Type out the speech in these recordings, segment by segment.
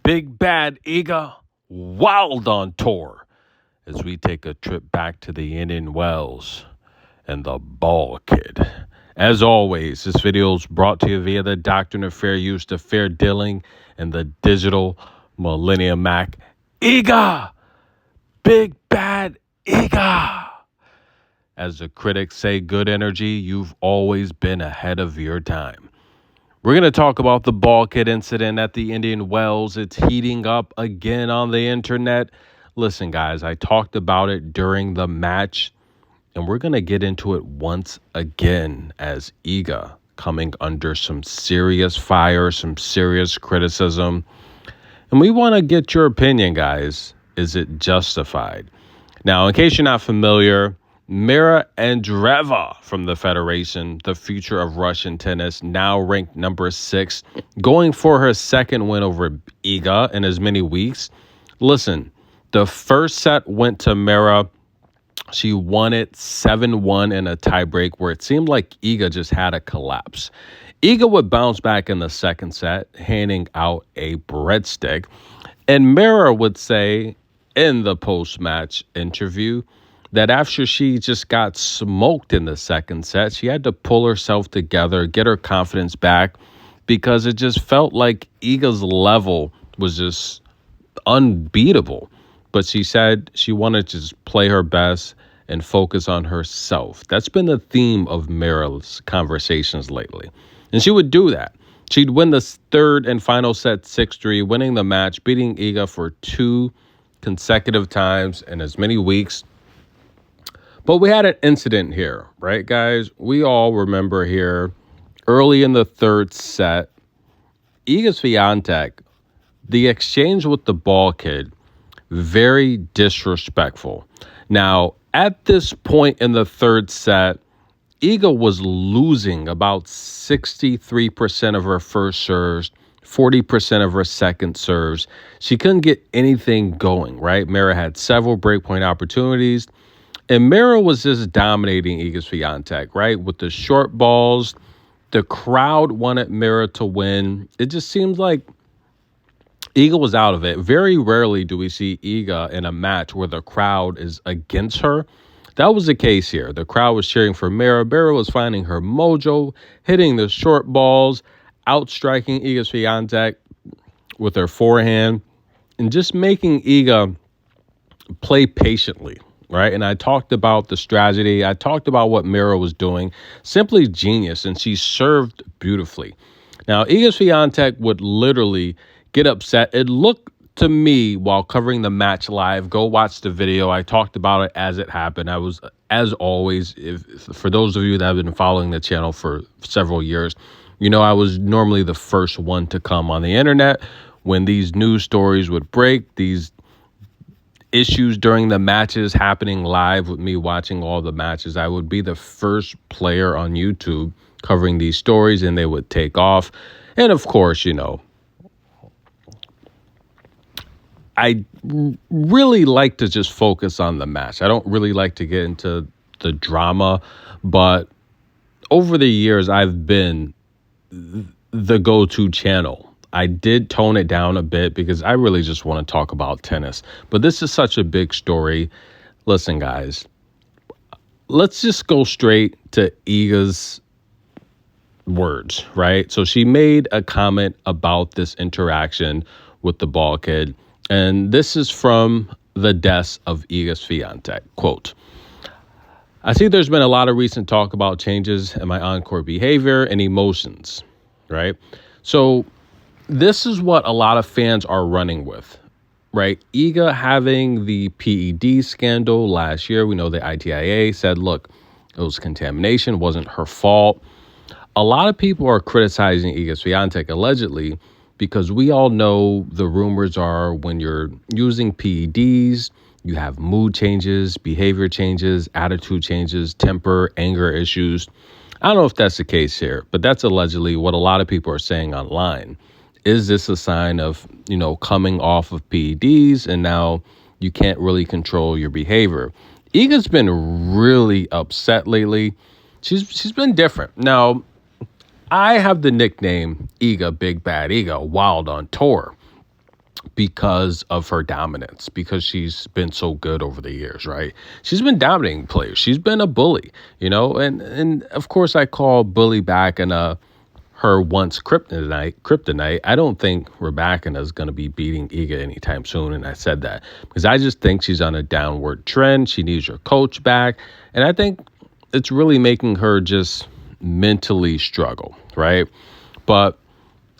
Big Bad Iga wild on tour as we take a trip back to the Indian Wells and the Ball Kid. As always, this video is brought to you via the Doctrine of Fair Use to Fair Dealing and the Digital Millennium Mac. Iga! Big Bad Iga! As the critics say, good energy, you've always been ahead of your time. We're going to talk about the Ball Kid incident at the Indian Wells. It's heating up again on the internet. Listen, guys, I talked about it during the match, and we're going to get into it once again as Iga coming under some serious fire, some serious criticism. And we want to get your opinion, guys. Is it justified? Now, in case you're not familiar, Mira Andreeva from the Federation, the future of Russian tennis, now ranked number 6, going for her second win over Iga in as many weeks. Listen, the first set went to Mira. She won it 7-1 in a tiebreak where it seemed like Iga just had a collapse. Iga would bounce back in the second set, handing out a breadstick. And Mira would say in the post-match interview that after she just got smoked in the second set, she had to pull herself together, get her confidence back, because it just felt like Iga's level was just unbeatable. But she said she wanted to just play her best and focus on herself. That's been the theme of Mira's conversations lately. And she would do that. She'd win the third and final set 6-3, winning the match, beating Iga for 2 consecutive times in as many weeks. But we had an incident here, right, guys? We all remember here early in the third set, Iga Swiatek, the exchange with the Ball Kid, very disrespectful. Now, at this point in the third set, Iga was losing about 63% of her first serves, 40% of her second serves. She couldn't get anything going, right? Mira had several breakpoint opportunities. And Mira was just dominating Iga Swiatek, right? With the short balls, the crowd wanted Mira to win. It just seems like Iga was out of it. Very rarely do we see Iga in a match where the crowd is against her. That was the case here. The crowd was cheering for Mira. Mira was finding her mojo, hitting the short balls, outstriking Iga Swiatek with her forehand, and just making Iga play patiently. Right. And I talked about the strategy. I talked about what Mira was doing. Simply genius. And she served beautifully. Now, Iga Swiatek would literally get upset. It looked to me while covering the match live. Go watch the video. I talked about it as it happened. I was, as always, for those of you that have been following the channel for several years, you know, I was normally the first one to come on the internet when these news stories would break, these issues during the matches happening live with me watching all the matches. I would be the first player on YouTube covering these stories, and they would take off. And of course, you know, I really like to just focus on the match. I don't really like to get into the drama, but over the years, I've been the go-to channel. I did tone it down a bit because I really just want to talk about tennis. But this is such a big story. Listen, guys, let's just go straight to Iga's words, right? So she made a comment about this interaction with the Ball Kid. And this is from the desk of Iga Swiatek. Quote, "I see there's been a lot of recent talk about changes in my on-court behavior and emotions," right? So this is what a lot of fans are running with, right? Iga having the PED scandal last year. We know the ITIA said, look, it was contamination, wasn't her fault. A lot of people are criticizing Iga Swiatek allegedly because we all know the rumors are when you're using PEDs, you have mood changes, behavior changes, attitude changes, temper, anger issues. I don't know if that's the case here, but that's allegedly what a lot of people are saying online. Is this a sign of, you know, coming off of PEDs and now you can't really control your behavior? Iga's been really upset lately. She's been different. Now, I have the nickname Iga, Big Bad Iga, wild on tour. because of her dominance, because she's been so good over the years, right? She's been dominating players. She's been a bully, and of course I call bully back in her once kryptonite. I don't think Rebecca is going to be beating Iga anytime soon, and I said that because I just think she's on a downward trend. She needs her coach back, and I think it's really making her just mentally struggle, right? But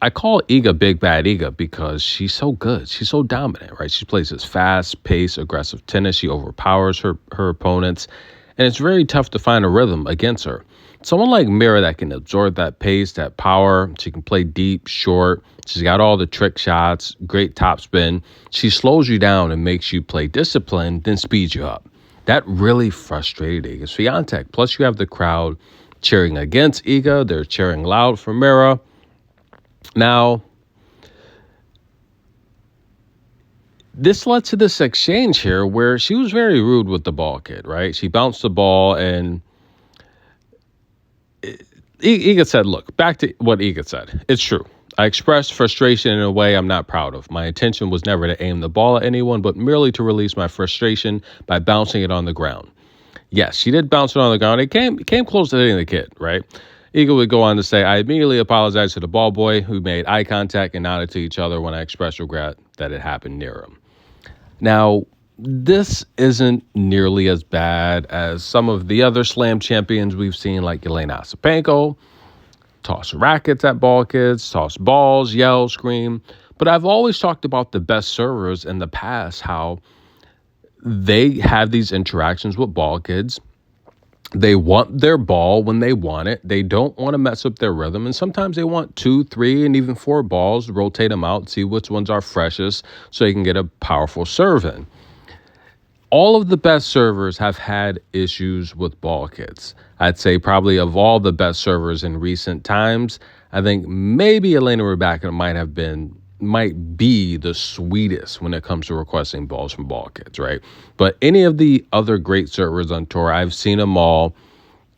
I call Iga Big Bad Iga because she's so good. She's so dominant, right? She plays this fast pace, aggressive tennis. She overpowers her opponents, and it's very tough to find a rhythm against her. Someone like Mira that can absorb that pace, that power. She can play deep, short. She's got all the trick shots, great topspin. She slows you down and makes you play disciplined, then speeds you up. That really frustrated Iga Swiatek. Plus, you have the crowd cheering against Iga. They're cheering loud for Mira. Now, this led to this exchange here where she was very rude with the ball kid, right? She bounced the ball, and Iga said, look, back to what Iga said. It's true. I expressed frustration in a way I'm not proud of. My intention was never to aim the ball at anyone, but merely to release my frustration by bouncing it on the ground. Yes, she did bounce it on the ground. It came close to hitting the kid, right? Iga would go on to say, I immediately apologized to the ball boy who made eye contact and nodded to each other when I expressed regret that it happened near him. Now, this isn't nearly as bad as some of the other slam champions we've seen, like Elena Ostapenko, toss rackets at ball kids, toss balls, yell, scream. But I've always talked about the best servers in the past, how they have these interactions with ball kids. They want their ball when they want it. They don't want to mess up their rhythm. And sometimes they want 2, 3, and even 4 balls, rotate them out, see which ones are freshest so you can get a powerful serve in. All of the best servers have had issues with ball kids. I'd say probably of all the best servers in recent times, I think maybe Elena Rybakina might be the sweetest when it comes to requesting balls from ball kids, right? But any of the other great servers on tour, I've seen them all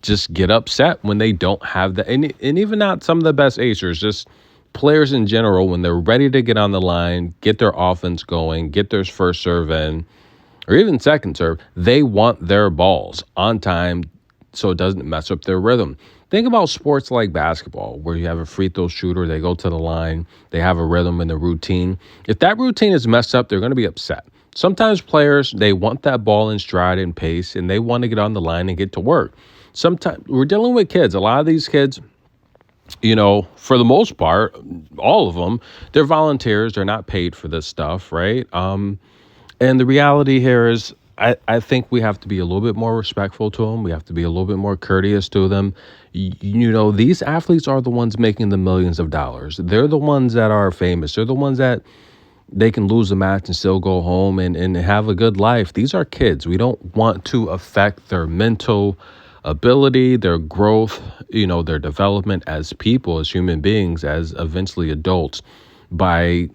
just get upset when they don't have the, and even not some of the best acers, just players in general, when they're ready to get on the line, get their offense going, get their first serve in, or even second serve, they want their balls on time so it doesn't mess up their rhythm. Think about sports like basketball, where you have a free throw shooter, they go to the line, they have a rhythm in the routine. If that routine is messed up, they're going to be upset. Sometimes players, they want that ball in stride and pace, and they want to get on the line and get to work. Sometimes we're dealing with kids. A lot of these kids, for the most part, all of them, they're volunteers. They're not paid for this stuff, right? And the reality here is, I think we have to be a little bit more respectful to them. We have to be a little bit more courteous to them. These athletes are the ones making the millions of dollars. They're the ones that are famous. They're the ones that they can lose a match and still go home and have a good life. These are kids. We don't want to affect their mental ability, their growth, their development as people, as human beings, as eventually adults, by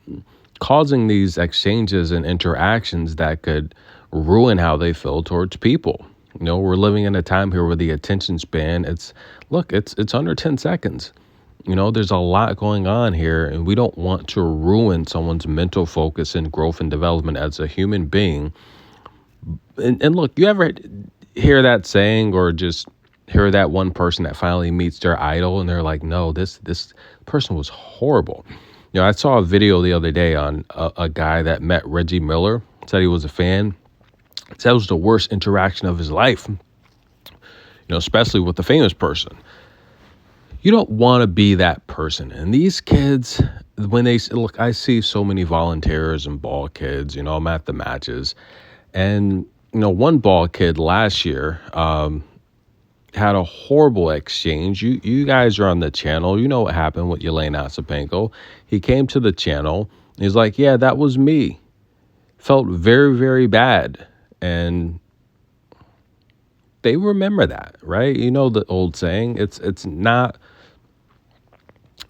causing these exchanges and interactions that could ruin how they feel towards people. We're living in a time here where the attention span, it's under 10 seconds. There's a lot going on here, and we don't want to ruin someone's mental focus and growth and development as a human being. And look, you ever hear that saying, or just hear that one person that finally meets their idol and they're like, no, this person was horrible. I saw a video the other day on a guy that met Reggie Miller, said he was a fan. Said it was the worst interaction of his life, especially with a famous person. You don't want to be that person. And these kids, when they look, I see so many volunteers and ball kids, I'm at the matches. And, one ball kid last year had a horrible exchange. You guys are on the channel. You know what happened with Elena Ostapenko. He came to the channel. He's like, yeah, that was me. Felt very, very bad. And they remember that, right? The old saying, it's not,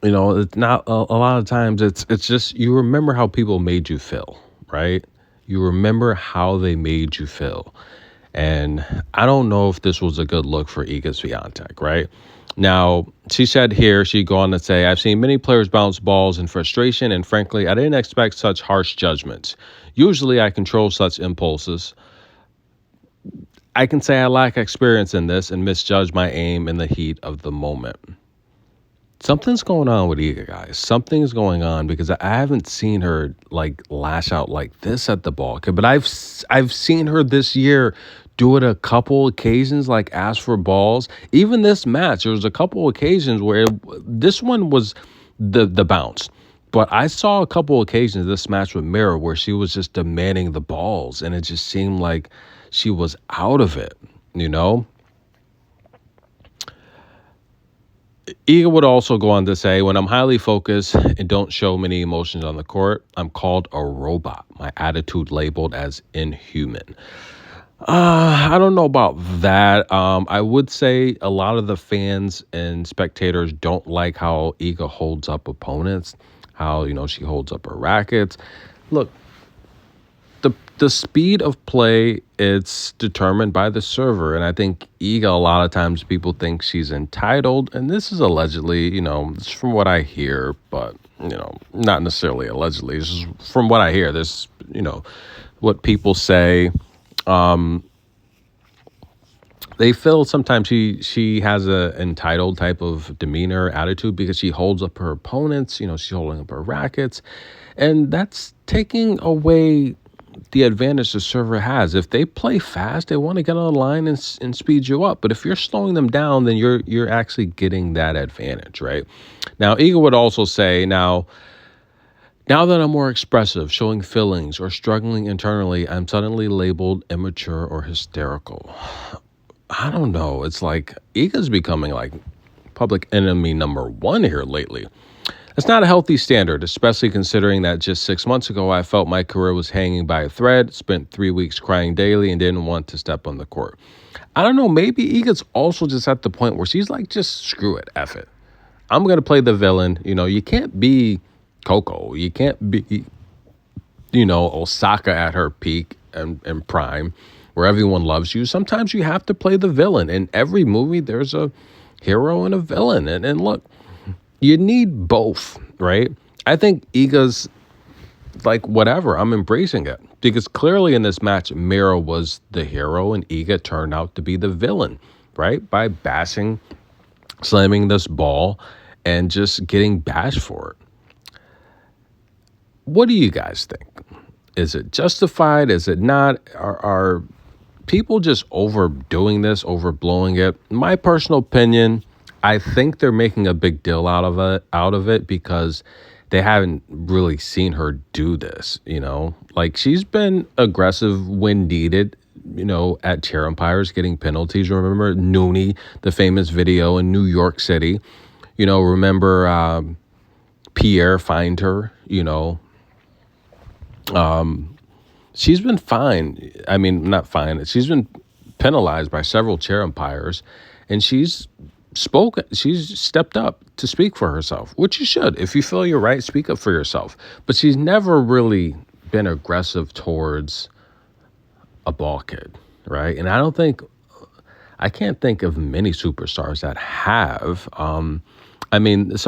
it's not a lot of times it's just, you remember how people made you feel, right? You remember how they made you feel. And I don't know if this was a good look for Iga Swiatek, right? Now, she said here, she'd go on to say, I've seen many players bounce balls in frustration, and frankly, I didn't expect such harsh judgments. Usually, I control such impulses. I can say I lack experience in this and misjudge my aim in the heat of the moment. Something's going on with Iga, guys. Something's going on because I haven't seen her like lash out like this at the ball. But I've seen her this year do it a couple occasions, like ask for balls. Even this match, there was a couple occasions where this one was the bounce. But I saw a couple occasions this match with Mira where she was just demanding the balls, and it just seemed like she was out of it, you know? Iga would also go on to say, when I'm highly focused and don't show many emotions on the court, I'm called a robot. My attitude labeled as inhuman. I don't know about that. I would say a lot of the fans and spectators don't like how Iga holds up opponents, how, she holds up her rackets. Look, the speed of play, it's determined by the server. And I think Iga, a lot of times people think she's entitled. And this is allegedly, it's from what I hear, but, not necessarily allegedly. This is from what I hear. This, what people say. They feel sometimes she has a entitled type of demeanor, attitude, because she holds up her opponents. She's holding up her rackets. And that's taking away the advantage the server has. If they play fast, they want to get on the line and speed you up. But if you're slowing them down, then you're actually getting that advantage, right? Now, Iga would also say, now that I'm more expressive, showing feelings, or struggling internally, I'm suddenly labeled immature or hysterical. I don't know. It's like Iga's becoming like public enemy number one here lately. It's not a healthy standard, especially considering that just 6 months ago, I felt my career was hanging by a thread, spent 3 weeks crying daily, and didn't want to step on the court. I don't know. Maybe Iga's also just at the point where she's like, just screw it, F it. I'm going to play the villain. You can't be Coco. You can't be, Osaka at her peak and prime, where everyone loves you. Sometimes you have to play the villain. In every movie, there's a hero and a villain. And look, you need both, right? I think Iga's like, whatever, I'm embracing it. Because clearly in this match, Mira was the hero and Iga turned out to be the villain, right? By slamming this ball and just getting bashed for it. What do you guys think? Is it justified? Is it not? Are people just overdoing this, overblowing it? My personal opinion, I think they're making a big deal out of it because they haven't really seen her do this, Like, she's been aggressive when needed, at chair umpires, getting penalties. Remember Noonie, the famous video in New York City? Remember Pierre fined her, she's been fined. I mean, not fined. She's been penalized by several chair umpires, and she's stepped up to speak for herself, which you should. If you feel you're right, speak up for yourself. But she's never really been aggressive towards a ball kid, right? And I can't think of many superstars that have. Some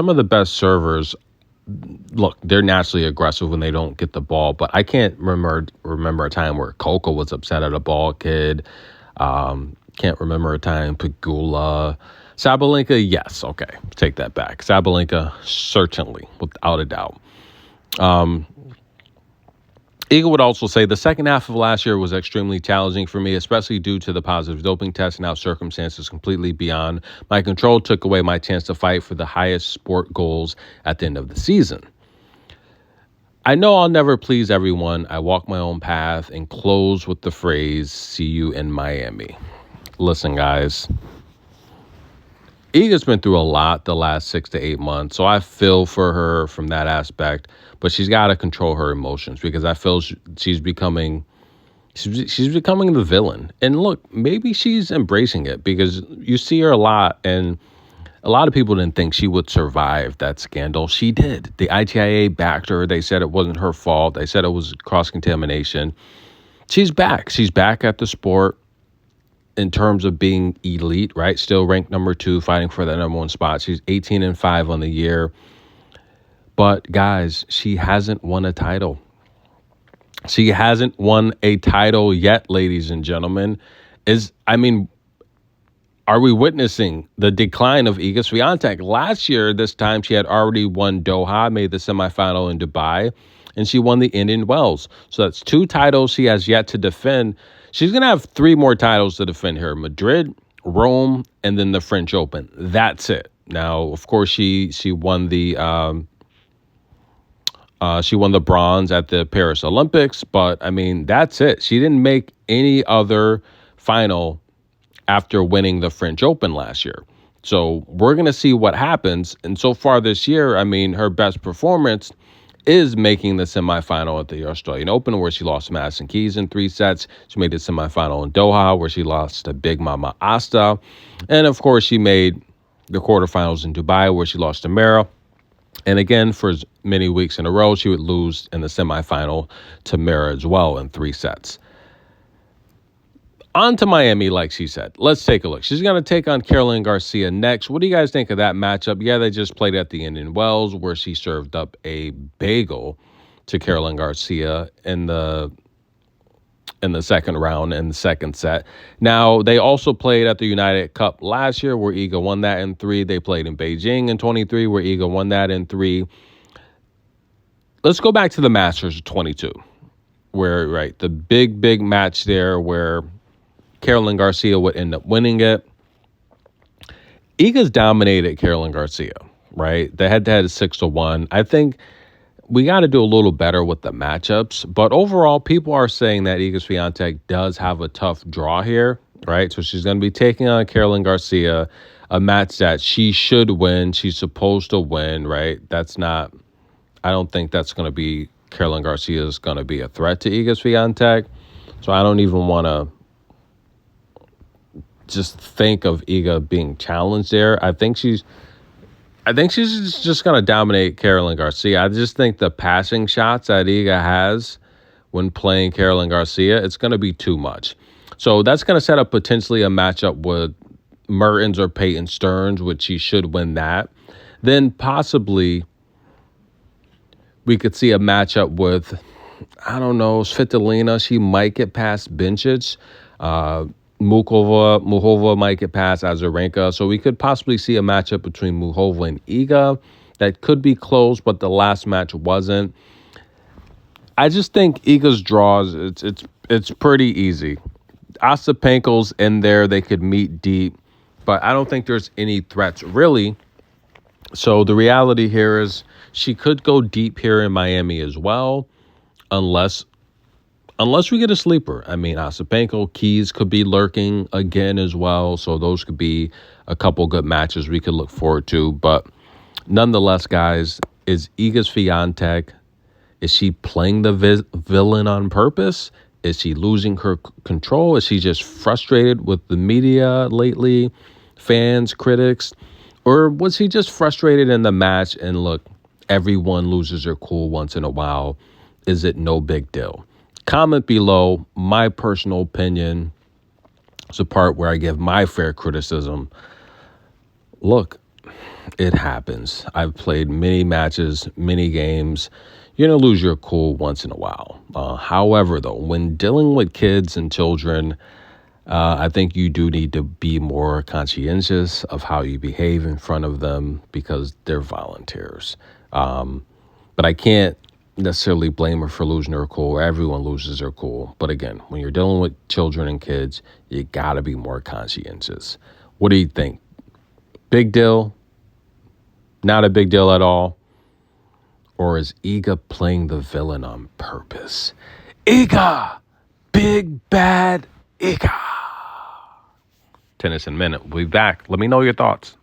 of the best servers, look, they're naturally aggressive when they don't get the ball, but I can't remember a time where Coco was upset at a ball kid. Can't remember a time Pegula. Sabalenka, yes, okay, take that back. Sabalenka, certainly, without a doubt. Iga would also say, the second half of last year was extremely challenging for me, especially due to the positive doping test and how circumstances completely beyond my control took away my chance to fight for the highest sport goals at the end of the season. I know I'll never please everyone. I walk my own path and close with the phrase, see you in Miami. Listen, guys, Iga's been through a lot the last 6 to 8 months, so I feel for her from that aspect. But she's got to control her emotions because I feel she's becoming the villain. And look, maybe she's embracing it because you see her a lot, and a lot of people didn't think she would survive that scandal. She did. The ITIA backed her. They said it wasn't her fault. They said it was cross-contamination. She's back. She's back at the sport. in terms of being elite, right? Still ranked number 2, fighting for that number 1 spot. She's 18-5 on the year. But guys, she hasn't won a title. She hasn't won a title yet, ladies and gentlemen. Are we witnessing the decline of Iga Swiatek? Last year, this time, she had already won Doha, made the semifinal in Dubai, and she won the Indian Wells. So that's 2 titles she has yet to defend. She's going to have 3 more titles to defend here: Madrid, Rome, and then the French Open. That's it. Now, of course, she won the bronze at the Paris Olympics, but that's it. She didn't make any other final after winning the French Open last year. So we're going to see what happens. And so far this year, her best performance is making the semifinal at the Australian Open, where she lost to Madison Keys in 3 sets. She made the semifinal in Doha, where she lost to Big Mama Asta. And of course, she made the quarterfinals in Dubai, where she lost to Mara. And again, for many weeks in a row, she would lose in the semifinal to Mara as well in 3 sets. On to Miami, like she said. Let's take a look. She's going to take on Caroline Garcia next. What do you guys think of that matchup? Yeah, they just played at the Indian Wells, where she served up a bagel to Caroline Garcia in the second round and the second set. Now, they also played at the United Cup last year, where Iga won that in 3. They played in Beijing in 23, where Iga won that in 3. Let's go back to the Masters of 22, where, the big match there where Caroline Garcia would end up winning it. Iga's dominated Caroline Garcia, right? The head-to-head is 6-1. I think we got to do a little better with the matchups. But overall, people are saying that Iga Swiatek does have a tough draw here, right? So she's going to be taking on Caroline Garcia, a match that she should win. She's supposed to win, right? I don't think that's going to be, Caroline Garcia is going to be a threat to Iga Swiatek. So I don't even want to just think of Iga being challenged there. I think she's just going to dominate Caroline Garcia. I just think the passing shots that Iga has when playing Caroline Garcia, it's going to be too much. So that's going to set up potentially a matchup with Mertens or Peyton Stearns, which she should win that. Then possibly we could see a matchup with, Svitolina. She might get past Bencic. Muhova might get past Azarenka. So we could possibly see a matchup between Muhova and Iga that could be close, but the last match wasn't. I just think Iga's draws, it's pretty easy. Ostapenko's in there. They could meet deep, but I don't think there's any threats really. So the reality here is she could go deep here in Miami as well, unless we get a sleeper. Ostapenko, Keys could be lurking again as well. So those could be a couple good matches we could look forward to. But nonetheless, guys, is Iga Swiatek, is she playing the villain on purpose? Is she losing her control? Is she just frustrated with the media lately, fans, critics? Or was she just frustrated in the match and look, everyone loses their cool once in a while. Is it no big deal? Comment below. My personal opinion is a part where I give my fair criticism. Look, it happens. I've played many matches, many games. You're going to lose your cool once in a while. However, though, when dealing with kids and children, I think you do need to be more conscientious of how you behave in front of them because they're volunteers. But I can't necessarily blame her for losing her cool. Everyone loses their cool. But again, when you're dealing with children and kids, you got to be more conscientious. What do you think? Big deal? Not a big deal at all? Or is Iga playing the villain on purpose? Iga! Big bad Iga! Tennis in a minute. We'll be back. Let me know your thoughts.